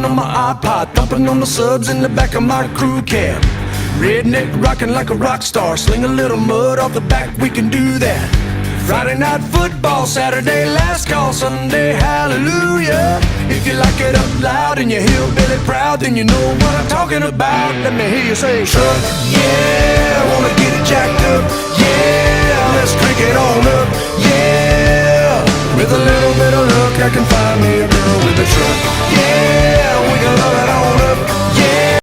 bumping on my iPod, thumping on the subs in the back of my crew cab. Redneck rocking like a rock star, sling a little mud off the back, we can do that. Friday night football, Saturday last call, Sunday hallelujah. If you like it up loud and you're hillbilly proud, then you know what I'm talking about. Let me hear you say, truck, yeah, I wanna get it jacked up, yeah.